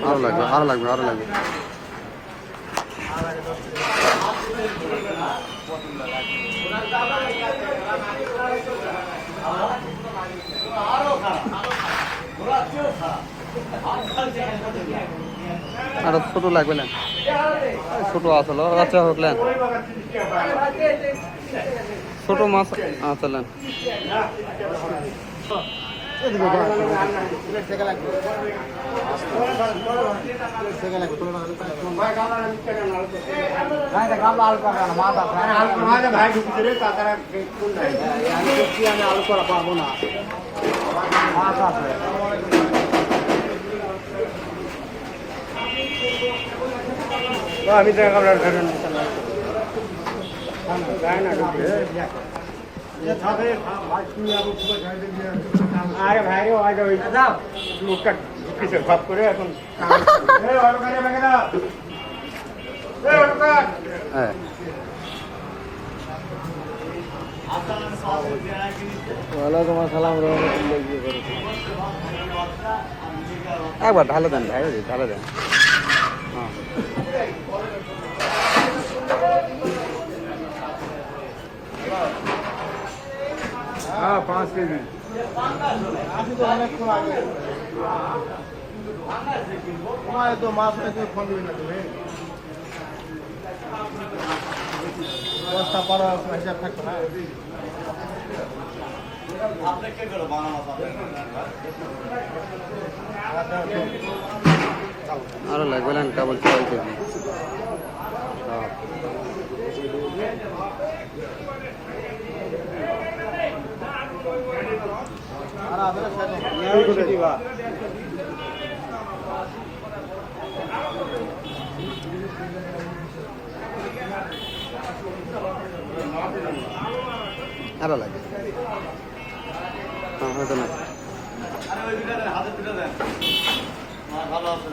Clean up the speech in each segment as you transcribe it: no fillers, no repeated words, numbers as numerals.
আরো লাগবে আরো লাগবে আরো লাগবে। আর ছোট লাগবে না, ছোট আসলো আচ্ছা হোকলেন ছোট মাছ আসলেন। আলু করা পাবো না মাছ আছে। আমি তো আরে ভাই মুখটা ঢুকিছে ভাব করে এখন ওয়ালাইকুম আসসালাম একবার ঢালে দেন ভাই, ঢালে দেন। হ্যাঁ 5 কেজি তোমার তো মাছ ফোন দিবি না তুমি বস্তা পারা হিসাব থাকতো না। আরো লাগবে না কেবল 6 কেজি। আরো লাগে হয়তো না ভালো আছে।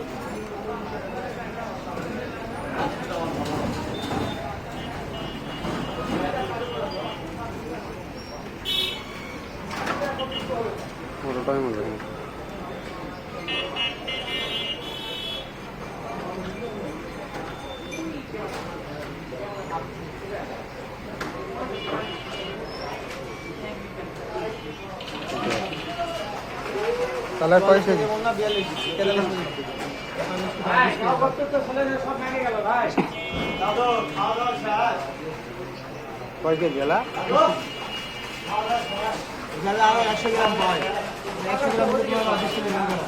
পুরোটাই মনে হয় তাহলে কয় কেজি? কয় কেজি এলা? আরো 100 গ্রাম পাই 100 গ্রাম